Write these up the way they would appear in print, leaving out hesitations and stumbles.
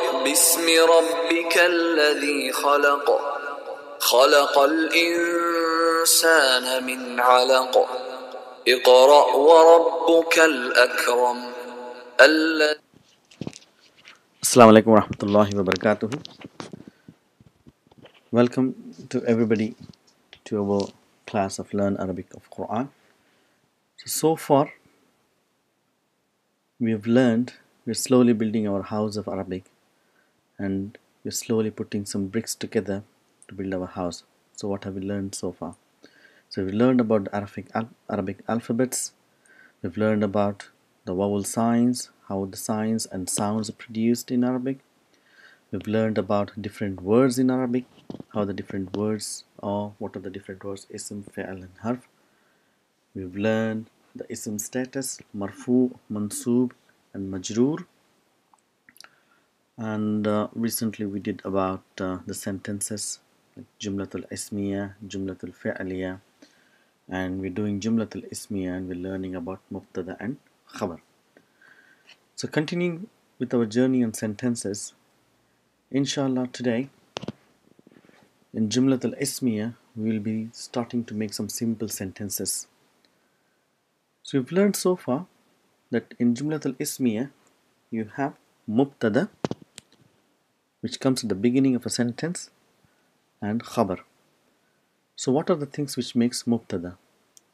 بسم ربك الذي خلق خلق الإنسان من علق اقرأ وربك الأكرم Assalamu alaikum wa rahmatullahi wa barakatuh. Welcome to everybody to our class of Learn Arabic of Quran. So far we have learned, we're slowly building our house of Arabic, and we're slowly putting some bricks together to build our house. So what have we learned so far? So we learned about the Arabic alphabets. We've learned about the vowel signs, how the signs and sounds are produced in Arabic. We've learned about different words in Arabic, how the different words are, what are the different words, ism, fi'al and harf. We've learned the ism status, marfu, mansoob and majroor. And recently we did about the sentences, like jumlatul ismiya, jumlatul fi'aliya, and we're doing jumlatul ismiya, and we're learning about mubtada and khabar. So continuing with our journey on sentences, inshallah today in Jumlat al-Ismiya we will be starting to make some simple sentences. So we've learned so far that in Jumlat al-Ismiya you have Mubtada, which comes at the beginning of a sentence, and Khabar. So what are the things which makes Mubtada?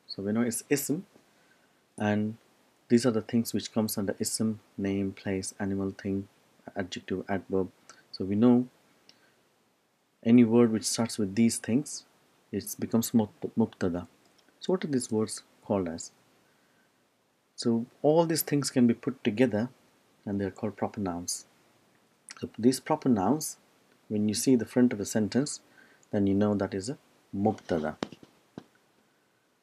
So we know it's Ism, and these are the things which comes under Ism, name, place, animal, thing, adjective, adverb. So we know any word which starts with these things, it becomes Mubtada. So what are these words called as? So all these things can be put together and they are called proper nouns. So these proper nouns, when you see the front of a sentence, then you know that is a Mubtada.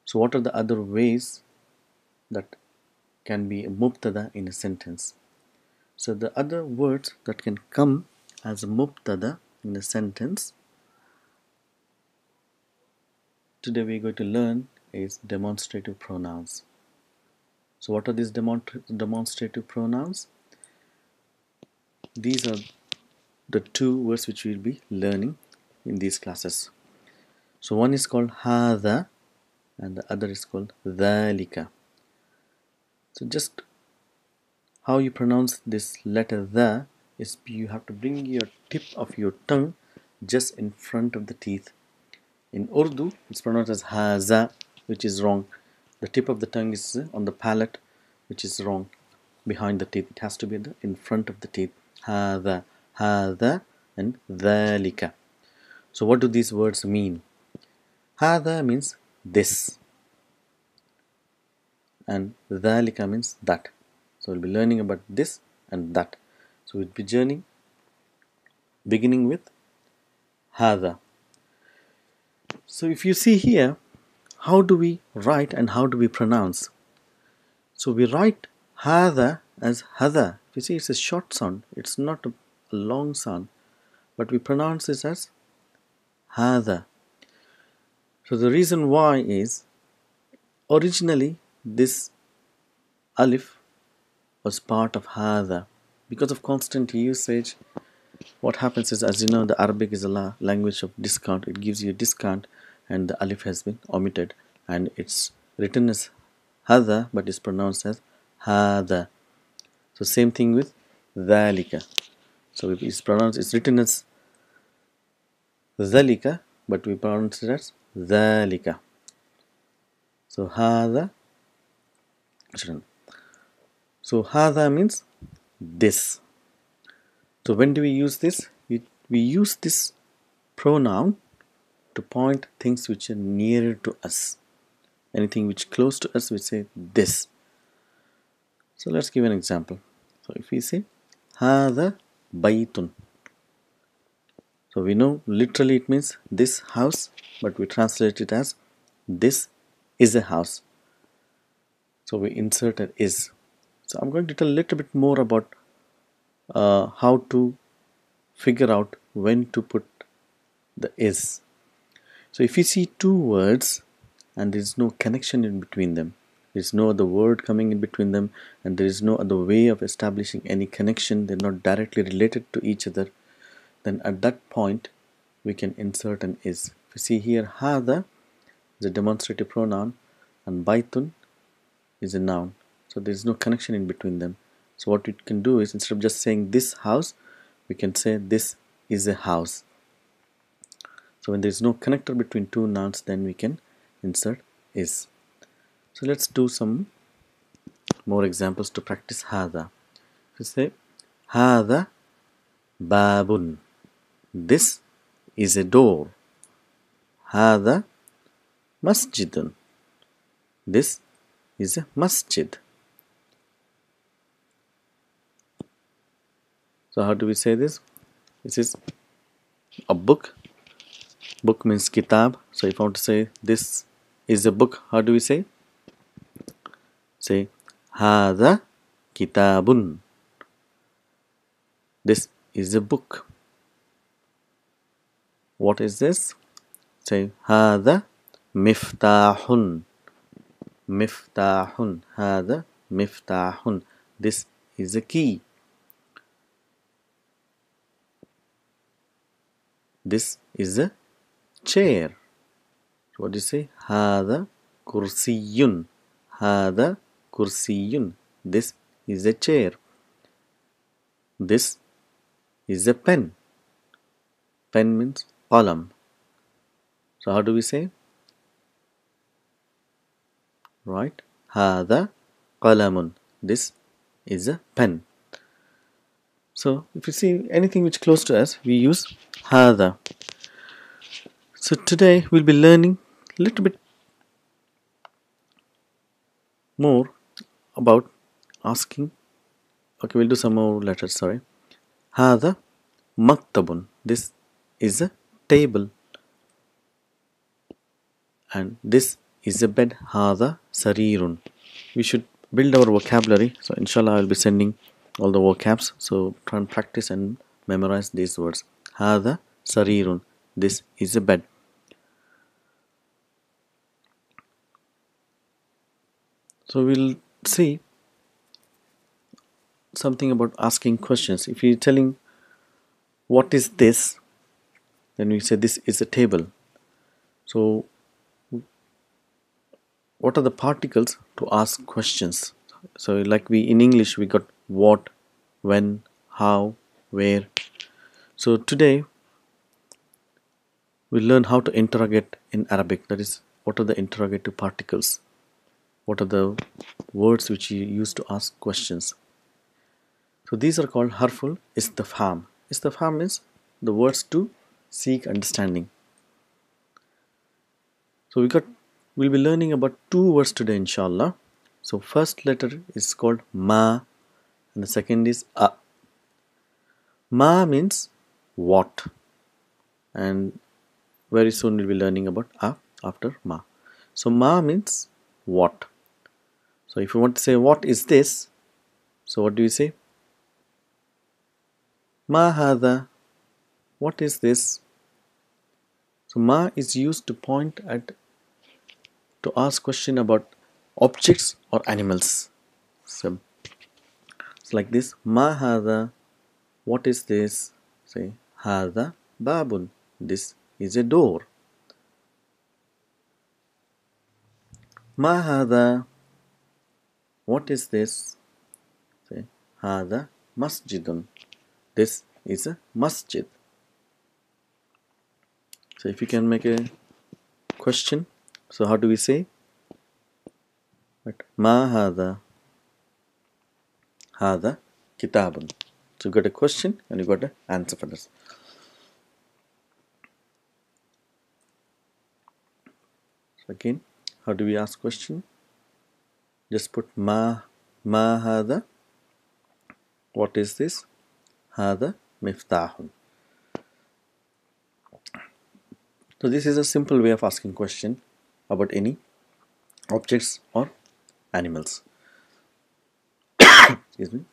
So what are the other ways that can be a Mubtada in a sentence? So the other words that can come as a Mubtada in a sentence today we're going to learn is demonstrative pronouns. So what are these demonstrative pronouns? These are the two words which we'll be learning in these classes. So one is called Hadha and the other is called Dhalika. So just how you pronounce this letter the is you have to bring your tip of your tongue just in front of the teeth. In Urdu it's pronounced as Haza, which is wrong. The tip of the tongue is on the palate, which is wrong, behind the teeth. It has to be in front of the teeth. Hadha, Hadha and Dhalika. So what do these words mean? Hadha means this, and Dhalika means that. So we'll be learning about this and that. So we'll be beginning with Hadha. So if you see here, how do we write and how do we pronounce? So we write Hadha as Hadha. You see, it's a short sound. It's not a long sound, but we pronounce this as Hadha. So the reason why is originally this alif was part of Hadha. Because of constant usage, what happens is, as you know, the Arabic is a language of discount. It gives you a discount and the alif has been omitted and it's written as Hadha but is pronounced as Hadha. So same thing with Dhalika. So it's written as Dhalika but we pronounce it as Dhalika. So Hadha. So Hadha means this. So when do we use this? We use this pronoun to point things which are nearer to us. Anything which is close to us, we say this. So let's give an example. So if we say Hadha baytun. So we know literally it means this house, but we translate it as this is a house. So we insert an is. So I'm going to tell a little bit more about how to figure out when to put the is. So if you see two words and there is no connection in between them, There is no other word coming in between them, and there is no other way of establishing any connection. They're not directly related to each other. Then at that point, we can insert an is. If you see here, Hadha is a demonstrative pronoun, and Baitun is a noun. So there is no connection in between them. So what we can do is, instead of just saying this house, we can say this is a house. So when there is no connector between two nouns, then we can insert is. So let's do some more examples to practice Hadha. If you say Hadha babun, this is a door. Hadha masjidun, this is a masjid. So how do we say this? This is a book. Book means kitab. So if I want to say this is a book, how do we say? Say Hadha kitabun, this is a book. What is this? Say Hadha miftahun, miftahun, Hadha miftahun, this is a key. This is a chair. What do you say? Hadha kursiyun, Hadha kursiyun, this is a chair. This is a pen. Pen means qalam. So how do we say? Right? Hadha qalamun, this is a pen. So if you see anything which is close to us, we use Hadha. So today we'll be learning a little bit more about asking. Okay, we'll do some more letters, sorry. Hadha maktabun, this is a table. And this is a bed. Hadha sarirun. We should build our vocabulary. So inshallah I'll be sending all the vocabs. So try and practice and memorize these words. Hadha sarirun, this is a bed. So we'll see something about asking questions. If you're telling what is this, then we say this is a table. So what are the particles to ask questions? So like we in English we got what, when, how, where. So today we'll learn how to interrogate in Arabic. That is, what are the interrogative particles? What are the words which you use to ask questions? So these are called harful istifham. Istifham means the words to seek understanding. So we'll be learning about two words today, inshallah. So first letter is called ma, and the second is a. Ma means what, and very soon we'll be learning about a after ma. So ma means what. So if you want to say what is this, so what do you say? Ma hadha, what is this? So ma is used to point at, to ask question about objects or animals. So it's like this. Ma hadha, what is this? Say hadha babun, this is a door. Ma hadha, what is this? Say hadha masjidun, this is a masjid. So if you can make a question, so how do we say? Ma hadha, hadha kitabun. So you got a question and you got an answer for this. So again, how do we ask question? Just put ma hadha, what is this? Hadha miftahun. So this is a simple way of asking question about any objects or animals. Excuse me.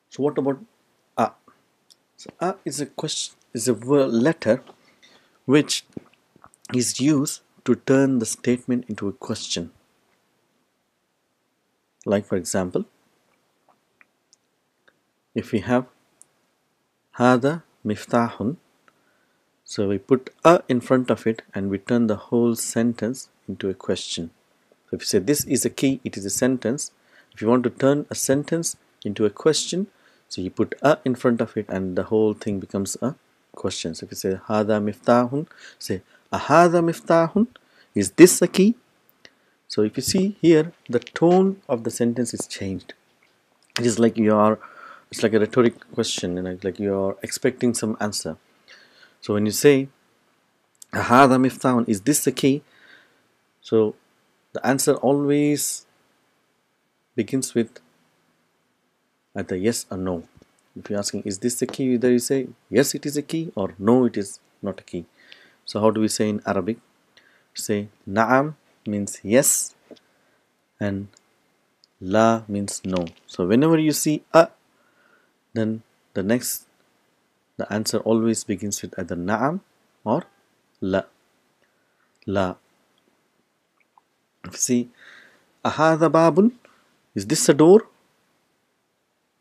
So what about a? So a is a question, is a letter which is used to turn the statement into a question. Like for example, if we have Hadha miftahun, so we put a in front of it and we turn the whole sentence into a question. So if you say this is a key, it is a sentence. If you want to turn a sentence into a question, so you put a in front of it and the whole thing becomes a question. So if you say Hadha miftahun, say Ahadha miftahun, is this a key? So if you see here, the tone of the sentence is changed. It is like it's like a rhetoric question, and like you are expecting some answer. So when you say Hadha miftahun, is this the key? So the answer always begins with either yes or no. If you're asking, is this the key? Either you say yes, it is a key, or no, it is not a key. So how do we say in Arabic? Say Na'am means yes, and La means no. So whenever you see a, then the answer always begins with either Na'am or La. La. If you see Ahadha babun, is this a door?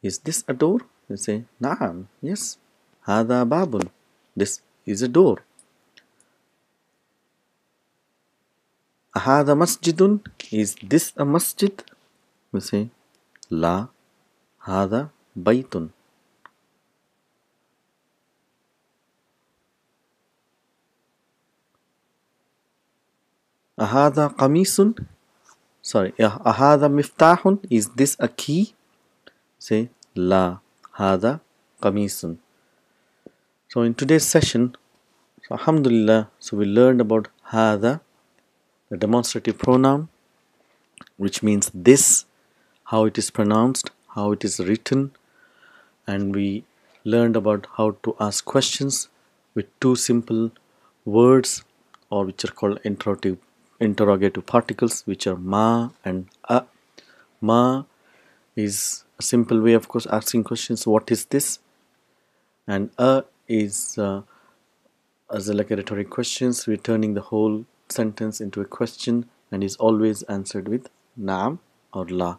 Is this a door? You say Na'am, yes. Hadha babun, this is a door. Ahadha masjidun, is this a masjid? We say La, Hadha baytun. Ahadha qamisun, Ahadha miftahun, is this a key? Say La, Hadha qamisun. So in today's session, so alhamdulillah, so we learned about Hadha, the demonstrative pronoun, which means this, how it is pronounced, how it is written, and we learned about how to ask questions with two simple words, or which are called interrogative particles, which are ma and a. Ma is a simple way, of course, asking questions, what is this? And a is as like a rhetoric questions, returning the whole sentence into a question, and is always answered with naam or la.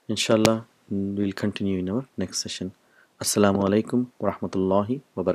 Inshallah, we'll continue in our next session. Assalamu alaikum wa rahmatullahi wa barakatuh.